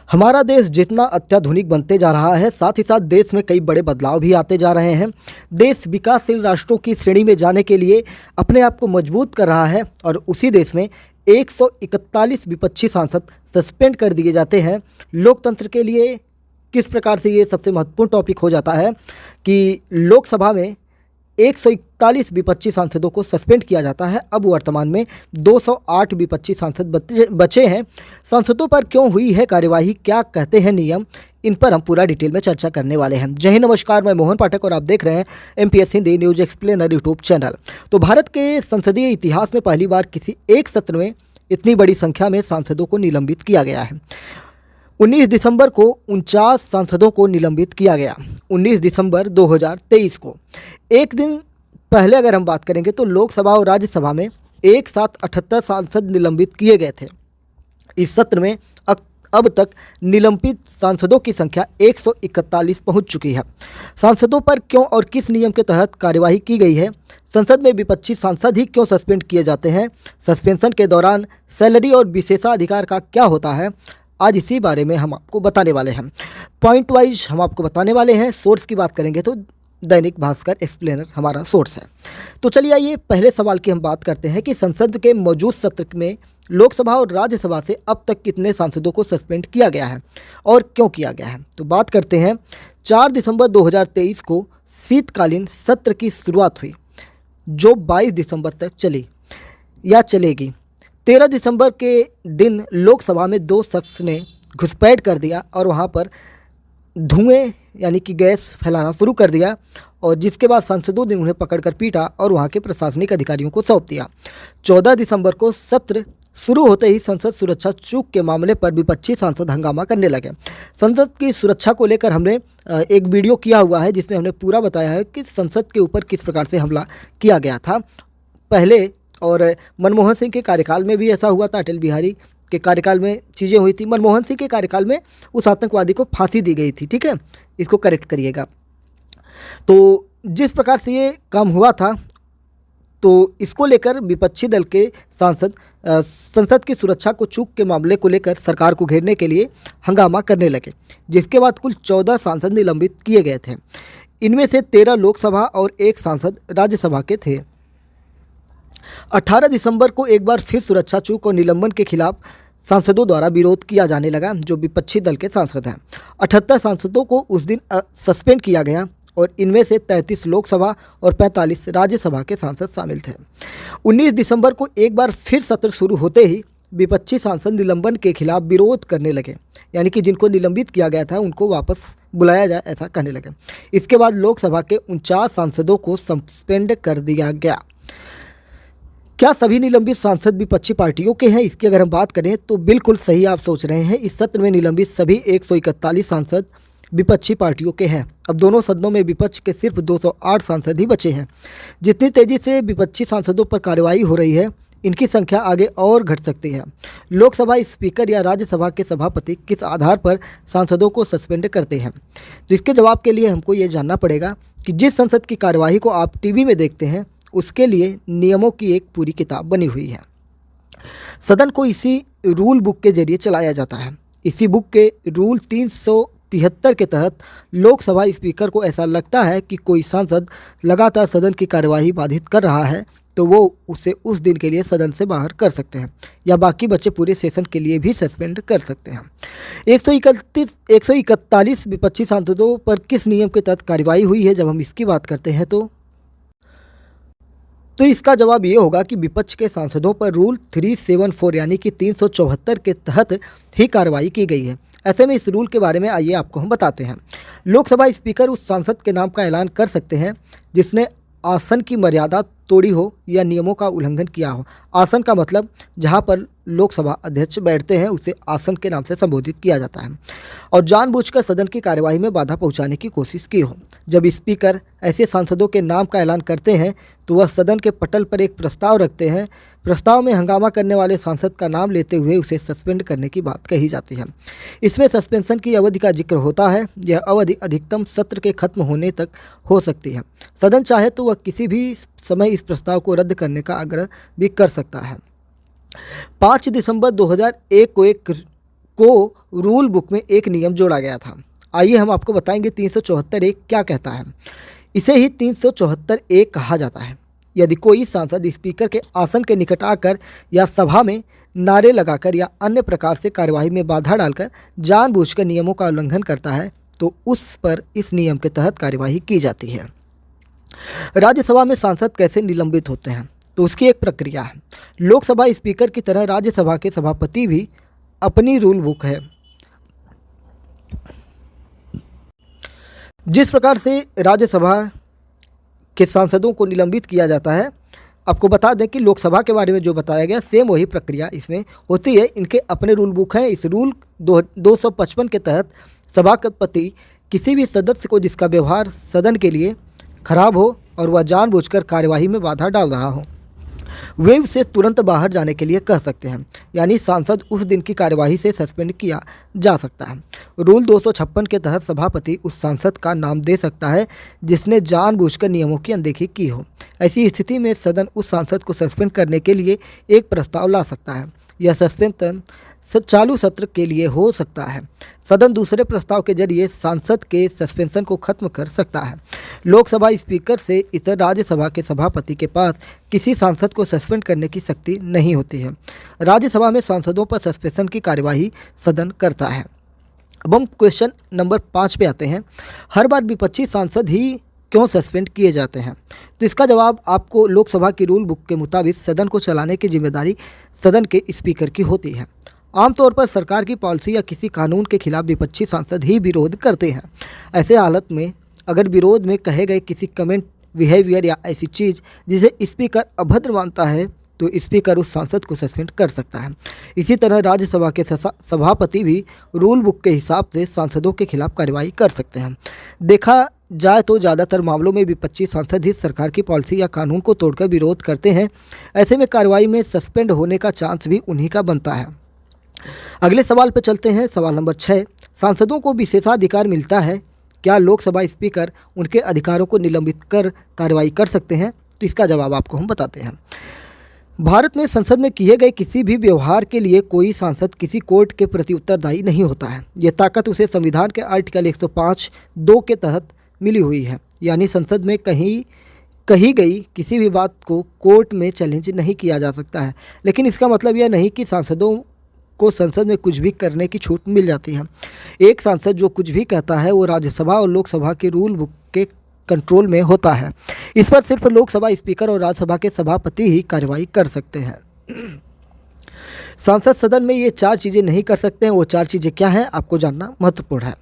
हमारा देश जितना अत्याधुनिक बनते जा रहा है, साथ ही साथ देश में कई बड़े बदलाव भी आते जा रहे हैं। देश विकासशील राष्ट्रों की श्रेणी में जाने के लिए अपने आप को मजबूत कर रहा है और उसी देश में 141 विपक्षी सांसद सस्पेंड कर दिए जाते हैं। लोकतंत्र के लिए किस प्रकार से ये सबसे महत्वपूर्ण टॉपिक हो जाता है कि लोकसभा में 141 विपक्षी सांसदों को सस्पेंड किया जाता है। अब वर्तमान में 208 विपक्षी सांसद बचे हैं। सांसदों पर क्यों हुई है कार्यवाही, क्या कहते हैं नियम, इन पर हम पूरा डिटेल में चर्चा करने वाले हैं। जय हिंद, नमस्कार, मैं मोहन पाठक और आप देख रहे हैं MPS Hindi news explainer YouTube channel. तो भारत के संसदीय इतिहास में पहली बार किसी एक सत्र में इतनी बड़ी संख्या में सांसदों को निलंबित किया गया है। 19 दिसंबर को 49 सांसदों को निलंबित किया गया। 19 दिसंबर 2023 को एक दिन पहले अगर हम बात करेंगे तो लोकसभा और राज्यसभा में एक साथ 78 सांसद निलंबित किए गए थे। इस सत्र में अब तक निलंबित सांसदों की संख्या 141 पहुंच चुकी है। सांसदों पर क्यों और किस नियम के तहत कार्यवाही की गई है, संसद में विपक्षी सांसद ही क्यों सस्पेंड किए जाते हैं, सस्पेंशन के दौरान सैलरी और विशेषाधिकार का क्या होता है, आज इसी बारे में हम आपको बताने वाले हैं। पॉइंट वाइज हम आपको बताने वाले हैं। सोर्स की बात करेंगे तो दैनिक भास्कर एक्सप्लेनर हमारा सोर्स है। तो चलिए आइए पहले सवाल की हम बात करते हैं कि संसद के मौजूद सत्र में लोकसभा और राज्यसभा से अब तक कितने सांसदों को सस्पेंड किया गया है और क्यों किया गया है। तो बात करते हैं। 4 दिसंबर 2023 को शीतकालीन सत्र की शुरुआत हुई जो 22 दिसंबर तक चली या चलेगी। 13 दिसंबर के दिन लोकसभा में 2 शख्स ने घुसपैठ कर दिया और वहां पर धुएं यानी कि गैस फैलाना शुरू कर दिया और जिसके बाद सांसदों ने उन्हें पकड़कर पीटा और वहां के प्रशासनिक अधिकारियों को सौंप दिया। 14 दिसंबर को सत्र शुरू होते ही संसद सुरक्षा चूक के मामले पर विपक्षी सांसद हंगामा करने लगे। संसद की सुरक्षा को लेकर हमने एक वीडियो किया हुआ है जिसमें हमने पूरा बताया है कि संसद के ऊपर किस प्रकार से हमला किया गया था पहले, और मनमोहन सिंह के कार्यकाल में भी ऐसा हुआ था। अटल बिहारी के कार्यकाल में चीज़ें हुई थी। मनमोहन सिंह के कार्यकाल में उस आतंकवादी को फांसी दी गई थी। ठीक है, इसको करेक्ट करिएगा। तो जिस प्रकार से ये काम हुआ था तो इसको लेकर विपक्षी दल के सांसद संसद की सुरक्षा को चूक के मामले को लेकर सरकार को घेरने के लिए हंगामा करने लगे, जिसके बाद कुल 14 सांसद निलंबित किए गए थे। इनमें से 13 लोकसभा और 1 सांसद राज्यसभा के थे। 18 दिसंबर को एक बार फिर सुरक्षा चूक और निलंबन के खिलाफ सांसदों द्वारा विरोध किया जाने लगा जो विपक्षी दल के सांसद हैं। 78 सांसदों को उस दिन सस्पेंड किया गया और इनमें से 33 लोकसभा और 45 राज्यसभा के सांसद शामिल थे। 19 दिसंबर को एक बार फिर सत्र शुरू होते ही विपक्षी सांसद निलंबन के खिलाफ विरोध करने लगे, यानी कि जिनको निलंबित किया गया था उनको वापस बुलाया जाए ऐसा कहने लगे। इसके बाद लोकसभा के 49 सांसदों को सस्पेंड कर दिया गया। क्या सभी निलंबित सांसद विपक्षी पार्टियों के हैं? इसकी अगर हम बात करें तो बिल्कुल सही आप सोच रहे हैं। इस सत्र में निलंबित सभी 141 सांसद विपक्षी पार्टियों के हैं। अब दोनों सदनों में विपक्ष के सिर्फ 208 सांसद ही बचे हैं। जितनी तेजी से विपक्षी सांसदों पर कार्रवाई हो रही है, इनकी संख्या आगे और घट सकती है। लोकसभा स्पीकर या राज्यसभा के सभापति किस आधार पर सांसदों को सस्पेंड करते हैं? तो इसके जवाब के लिए हमको ये जानना पड़ेगा कि जिस संसद की कार्यवाही को आप टीवी में देखते हैं उसके लिए नियमों की एक पूरी किताब बनी हुई है। सदन को इसी रूल बुक के जरिए चलाया जाता है। इसी बुक के रूल 373 के तहत लोकसभा स्पीकर को ऐसा लगता है कि कोई सांसद लगातार सदन की कार्यवाही बाधित कर रहा है तो वो उसे उस दिन के लिए सदन से बाहर कर सकते हैं या बाकी बचे पूरे सेशन के लिए भी सस्पेंड कर सकते हैं। 141 विपक्षी सांसदों पर किस नियम के तहत कार्यवाही हुई है जब हम इसकी बात करते हैं तो इसका जवाब ये होगा कि विपक्ष के सांसदों पर रूल 374 यानी कि 374 के तहत ही कार्रवाई की गई है। ऐसे में इस रूल के बारे में आइए आपको हम बताते हैं। लोकसभा स्पीकर उस सांसद के नाम का ऐलान कर सकते हैं जिसने आसन की मर्यादा तोड़ी हो या नियमों का उल्लंघन किया हो। आसन का मतलब जहां पर लोकसभा अध्यक्ष बैठते हैं उसे आसन के नाम से संबोधित किया जाता है, और जानबूझकर सदन की कार्यवाही में बाधा पहुंचाने की कोशिश की हो। जब स्पीकर ऐसे सांसदों के नाम का ऐलान करते हैं तो वह सदन के पटल पर एक प्रस्ताव रखते हैं। प्रस्ताव में हंगामा करने वाले सांसद का नाम लेते हुए उसे सस्पेंड करने की बात कही जाती है। इसमें सस्पेंशन की अवधि का जिक्र होता है। यह अवधि अधिकतम सत्र के खत्म होने तक हो सकती है। सदन चाहे तो वह किसी भी समय इस प्रस्ताव को रद्द करने का आग्रह भी कर सकता है। 5 दिसंबर 2001 को रूल बुक में एक नियम जोड़ा गया था। आइए हम आपको बताएंगे 374(1) क्या कहता है। इसे ही 374(1) कहा जाता है। यदि कोई सांसद स्पीकर के आसन के निकट आकर या सभा में नारे लगाकर या अन्य प्रकार से कार्यवाही में बाधा डालकर जानबूझकर नियमों का उल्लंघन करता है तो उस पर इस नियम के तहत कार्यवाही की जाती है। राज्यसभा में सांसद कैसे निलंबित होते हैं, तो उसकी एक प्रक्रिया है। लोकसभा स्पीकर की तरह राज्यसभा के सभापति भी अपनी रूल बुक है। जिस प्रकार से राज्यसभा के सांसदों को निलंबित किया जाता है, आपको बता दें कि लोकसभा के बारे में जो बताया गया सेम वही प्रक्रिया इसमें होती है। इनके अपने रूल बुक हैं। इस रूल 255 के तहत सभापति किसी भी सदस्य को जिसका व्यवहार सदन के लिए खराब हो और वह जानबूझकर कार्यवाही में बाधा डाल रहा हो, वे उसे तुरंत बाहर जाने के लिए कह सकते हैं, यानी सांसद उस दिन की कार्यवाही से सस्पेंड किया जा सकता है। रूल 256 के तहत सभापति उस सांसद का नाम दे सकता है जिसने जानबूझकर नियमों की अनदेखी की हो। ऐसी स्थिति में सदन उस सांसद को सस्पेंड करने के लिए एक प्रस्ताव ला सकता है। यह सस्पेंशन चालू सत्र के लिए हो सकता है। सदन दूसरे प्रस्ताव के जरिए सांसद के सस्पेंशन को खत्म कर सकता है। लोकसभा स्पीकर से इतर राज्यसभा के सभापति के पास किसी सांसद को सस्पेंड करने की शक्ति नहीं होती है। राज्यसभा में सांसदों पर सस्पेंशन की कार्यवाही सदन करता है। अब हम क्वेश्चन नंबर 5 पे आते हैं। हर बार विपक्षी सांसद ही क्यों सस्पेंड किए जाते हैं, तो इसका जवाब आपको लोकसभा की रूल बुक के मुताबिक सदन को चलाने की जिम्मेदारी सदन के स्पीकर की होती है। आमतौर पर सरकार की पॉलिसी या किसी कानून के खिलाफ विपक्षी सांसद ही विरोध करते हैं। ऐसे हालत में अगर विरोध में कहे गए किसी कमेंट, बिहेवियर या ऐसी चीज़ जिसे स्पीकर अभद्र मानता है तो स्पीकर उस सांसद को सस्पेंड कर सकता है। इसी तरह राज्यसभा के सभापति भी रूल बुक के हिसाब से सांसदों के खिलाफ कार्रवाई कर सकते हैं। देखा जाए तो ज़्यादातर मामलों में विपक्षी सांसद ही सरकार की पॉलिसी या कानून को तोड़कर विरोध करते हैं। ऐसे में कार्रवाई में सस्पेंड होने का चांस भी उन्हीं का बनता है। अगले सवाल पर चलते हैं। सवाल नंबर 6, सांसदों को विशेषाधिकार मिलता है। क्या लोकसभा स्पीकर उनके अधिकारों को निलंबित कर कार्रवाई कर सकते हैं, तो इसका जवाब आपको हम बताते हैं। भारत में संसद में किए गए किसी भी व्यवहार के लिए कोई सांसद किसी कोर्ट के प्रति उत्तरदायी नहीं होता है। यह ताकत उसे संविधान के आर्टिकल 105(2) के तहत मिली हुई है, यानी संसद में कही गई किसी भी बात को कोर्ट में चैलेंज नहीं किया जा सकता है। लेकिन इसका मतलब यह नहीं कि सांसदों को संसद में कुछ भी करने की छूट मिल जाती है। एक सांसद जो कुछ भी कहता है वो राज्यसभा और लोकसभा के रूल बुक के कंट्रोल में होता है। इस पर सिर्फ लोकसभा स्पीकर और राज्यसभा के सभापति ही कार्रवाई कर सकते हैं। सांसद सदन में ये 4 चीज़ें नहीं कर सकते हैं। वो 4 चीज़ें क्या हैं, आपको जानना महत्वपूर्ण है।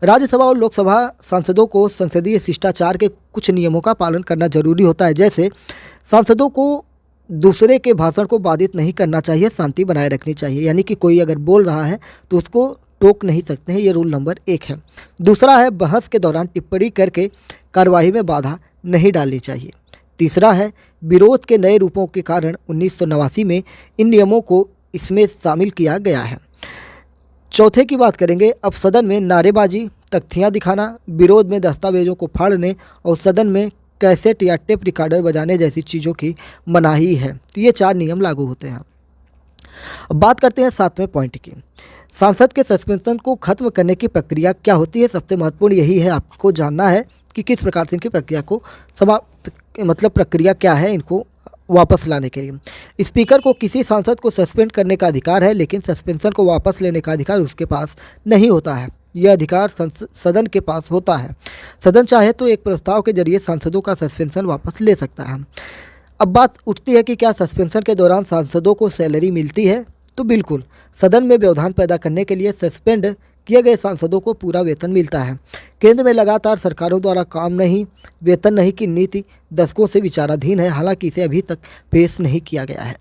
राज्यसभा और लोकसभा सांसदों को संसदीय शिष्टाचार के कुछ नियमों का पालन करना जरूरी होता है। जैसे सांसदों को दूसरे के भाषण को बाधित नहीं करना चाहिए, शांति बनाए रखनी चाहिए, यानी कि कोई अगर बोल रहा है तो उसको टोक नहीं सकते हैं। ये रूल नंबर 1 है। दूसरा है, बहस के दौरान टिप्पणी करके कार्यवाही में बाधा नहीं डालनी चाहिए। तीसरा है, विरोध के नए रूपों के कारण 1989 में इन नियमों को इसमें शामिल किया गया है। चौथे की बात करेंगे। अब सदन में नारेबाजी, तख्तियाँ दिखाना, विरोध में दस्तावेजों को फाड़ने और सदन में कैसेट या टेप रिकॉर्डर बजाने जैसी चीज़ों की मनाही है। तो ये 4 नियम लागू होते हैं। अब बात करते हैं 7वें पॉइंट की। सांसद के सस्पेंशन को खत्म करने की प्रक्रिया क्या होती है। सबसे महत्वपूर्ण यही है, आपको जानना है कि किस प्रकार से इनकी प्रक्रिया को प्रक्रिया क्या है इनको वापस लाने के लिए। स्पीकर को किसी सांसद को सस्पेंड करने का अधिकार है, लेकिन सस्पेंशन को वापस लेने का अधिकार उसके पास नहीं होता है। यह अधिकार सदन के पास होता है। सदन चाहे तो एक प्रस्ताव के जरिए सांसदों का सस्पेंशन वापस ले सकता है। अब बात उठती है कि क्या सस्पेंशन के दौरान सांसदों को सैलरी मिलती है, तो बिल्कुल। सदन में व्यवधान पैदा करने के लिए सस्पेंड किए गए सांसदों को पूरा वेतन मिलता है। केंद्र में लगातार सरकारों द्वारा वेतन नहीं की नीति दशकों से विचाराधीन है, हालांकि इसे अभी तक पेश नहीं किया गया है।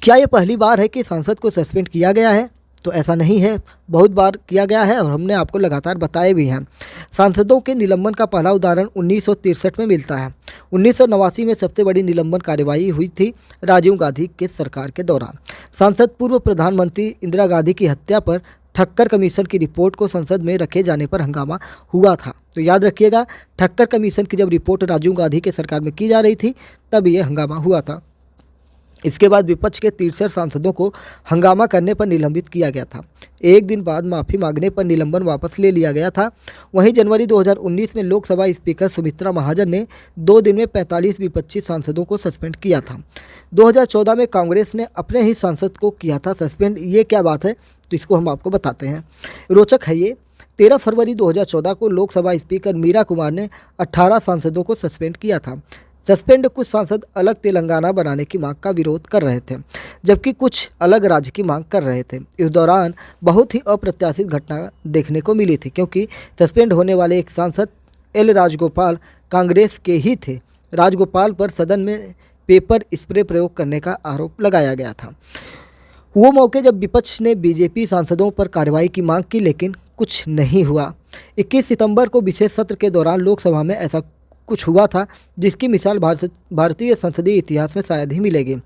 क्या ये पहली बार है कि सांसद को सस्पेंड किया गया है, तो ऐसा नहीं है, बहुत बार किया गया है और हमने आपको लगातार बताए भी हैं। सांसदों के निलंबन का पहला उदाहरण 1963 में मिलता है। 1989 में सबसे बड़ी निलंबन कार्यवाही हुई थी राजीव गांधी के सरकार के दौरान। सांसद पूर्व प्रधानमंत्री इंदिरा गांधी की हत्या पर ठक्कर कमीशन की रिपोर्ट को संसद में रखे जाने पर हंगामा हुआ था। तो याद रखिएगा, ठक्कर कमीशन की जब रिपोर्ट राजीव गांधी के सरकार में की जा रही थी तब ये हंगामा हुआ था। इसके बाद विपक्ष के 63 सांसदों को हंगामा करने पर निलंबित किया गया था। एक दिन बाद माफ़ी मांगने पर निलंबन वापस ले लिया गया था। वहीं जनवरी 2019 में लोकसभा स्पीकर सुमित्रा महाजन ने 2 दिन में 45 विपक्षी सांसदों को सस्पेंड किया था। 2014 में कांग्रेस ने अपने ही सांसद को किया था सस्पेंड। ये क्या बात है, तो इसको हम आपको बताते हैं। रोचक है ये। 13 फरवरी 2014 को लोकसभा स्पीकर मीरा कुमार ने 18 सांसदों को सस्पेंड किया था। सस्पेंड कुछ सांसद अलग तेलंगाना बनाने की मांग का विरोध कर रहे थे, जबकि कुछ अलग राज्य की मांग कर रहे थे। इस दौरान बहुत ही अप्रत्याशित घटना देखने को मिली थी, क्योंकि सस्पेंड होने वाले एक सांसद एल राजगोपाल कांग्रेस के ही थे। राजगोपाल पर सदन में पेपर स्प्रे प्रयोग करने का आरोप लगाया गया था। वो मौके जब विपक्ष ने बीजेपी सांसदों पर कार्रवाई की मांग की, लेकिन कुछ नहीं हुआ। 21 सितंबर को विशेष सत्र के दौरान लोकसभा में ऐसा कुछ हुआ था जिसकी मिसाल भारतीय संसदीय इतिहास में शायद ही मिलेगी।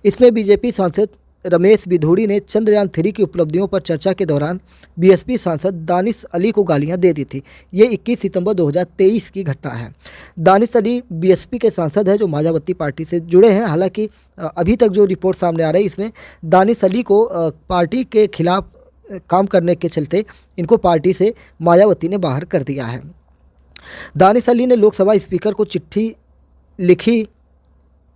इसमें बीजेपी सांसद रमेश बिधूड़ी ने चंद्रयान 3 की उपलब्धियों पर चर्चा के दौरान बीएसपी सांसद दानिश अली को गालियां दे दी थी। ये 21 सितंबर 2023 की घटना है। दानिश अली बीएसपी के सांसद है जो मायावती पार्टी से जुड़े हैं। हालांकि अभी तक जो रिपोर्ट सामने आ रही है, इसमें दानिश अली को पार्टी के खिलाफ काम करने के चलते इनको पार्टी से मायावती ने बाहर कर दिया है। दानिश अली ने लोकसभा स्पीकर को चिट्ठी लिखी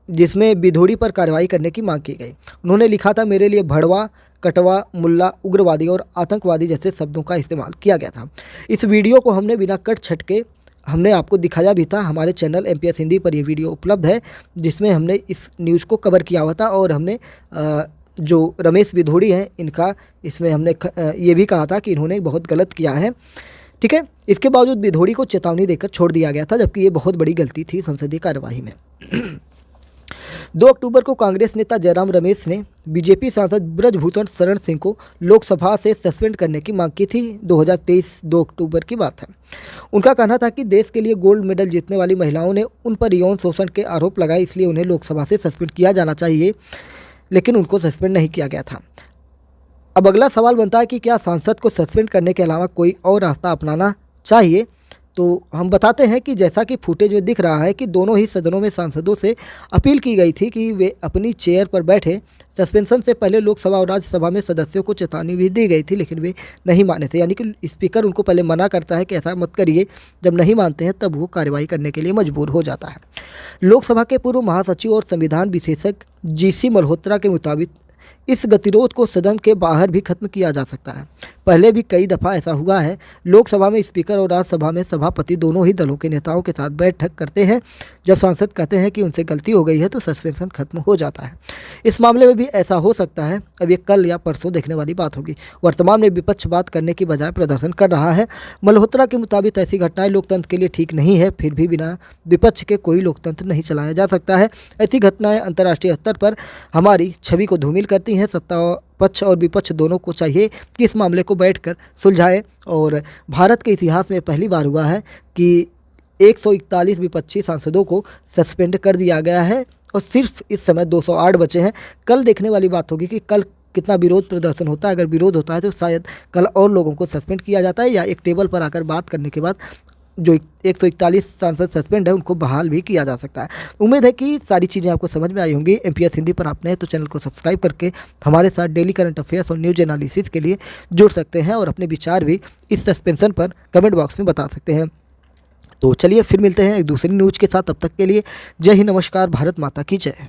जिसमें बिधूड़ी पर कार्रवाई करने की मांग की गई। उन्होंने लिखा था, मेरे लिए भड़वा, कटवा, मुल्ला, उग्रवादी और आतंकवादी जैसे शब्दों का इस्तेमाल किया गया था। इस वीडियो को हमने बिना कट छट के हमने आपको दिखाया भी था। हमारे चैनल MPS हिंदी पर यह वीडियो उपलब्ध है, जिसमें हमने इस न्यूज़ को कवर किया हुआ था। और हमने जो रमेश बिधूड़ी हैं इनका इसमें हमने ये भी कहा था कि इन्होंने बहुत गलत किया है। ठीक है, इसके बावजूद बिधूड़ी को चेतावनी देकर छोड़ दिया गया था, जबकि ये बहुत बड़ी गलती थी संसदीय कार्यवाही में। 2 अक्टूबर को कांग्रेस नेता जयराम रमेश ने बीजेपी सांसद ब्रजभूषण शरण सिंह को लोकसभा से सस्पेंड करने की मांग की थी। 2023 2 अक्टूबर की बात है। उनका कहना था कि देश के लिए गोल्ड मेडल जीतने वाली महिलाओं ने उन पर यौन शोषण के आरोप लगाए, इसलिए उन्हें लोकसभा से सस्पेंड किया जाना चाहिए, लेकिन उनको सस्पेंड नहीं किया गया था। अब अगला सवाल बनता है कि क्या सांसद को सस्पेंड करने के अलावा कोई और रास्ता अपनाना चाहिए। तो हम बताते हैं कि जैसा कि फुटेज में दिख रहा है कि दोनों ही सदनों में सांसदों से अपील की गई थी कि वे अपनी चेयर पर बैठे। सस्पेंशन से पहले लोकसभा और राज्यसभा में सदस्यों को चेतावनी भी दी गई थी, लेकिन वे नहीं माने थे। यानी कि स्पीकर उनको पहले मना करता है कि ऐसा मत करिए, जब नहीं मानते हैं तब वो कार्रवाई करने के लिए मजबूर हो जाता है। लोकसभा के पूर्व महासचिव और संविधान विशेषज्ञ GC मल्होत्रा के मुताबिक इस गतिरोध को सदन के बाहर भी खत्म किया जा सकता है। पहले भी कई दफ़ा ऐसा हुआ है। लोकसभा में स्पीकर और राज्यसभा में सभापति दोनों ही दलों के नेताओं के साथ बैठक करते हैं। जब सांसद कहते हैं कि उनसे गलती हो गई है तो सस्पेंशन खत्म हो जाता है। इस मामले में भी ऐसा हो सकता है। अब ये कल या परसों देखने वाली बात होगी। वर्तमान में विपक्ष बात करने की बजाय प्रदर्शन कर रहा है। मल्होत्रा के मुताबिक ऐसी घटनाएं लोकतंत्र के लिए ठीक नहीं है। फिर भी बिना विपक्ष के कोई लोकतंत्र नहीं चलाया जा सकता है। ऐसी घटनाएं अंतर्राष्ट्रीय स्तर पर हमारी छवि को धूमिल करती हैं। सत्ता पक्ष और विपक्ष दोनों को चाहिए कि इस मामले को बैठकर सुलझाए। और भारत के इतिहास में पहली बार हुआ है कि 141 विपक्षी सांसदों को सस्पेंड कर दिया गया है और सिर्फ इस समय 208 बचे हैं। कल देखने वाली बात होगी कि कल कितना विरोध प्रदर्शन होता है। अगर विरोध होता है तो शायद कल और लोगों को सस्पेंड किया जाता है, या एक टेबल पर आकर बात करने के बाद जो 141 सांसद सस्पेंड है उनको बहाल भी किया जा सकता है। उम्मीद है कि सारी चीज़ें आपको समझ में आई होंगी। MPS हिंदी पर आप नए तो चैनल को सब्सक्राइब करके हमारे साथ डेली करंट अफेयर्स और न्यूज एनालिसिस के लिए जुड़ सकते हैं, और अपने विचार भी इस सस्पेंशन पर कमेंट बॉक्स में बता सकते हैं। तो चलिए फिर मिलते हैं एक दूसरी न्यूज़ के साथ। तब तक के लिए जय हिंद, नमस्कार, भारत माता की जय।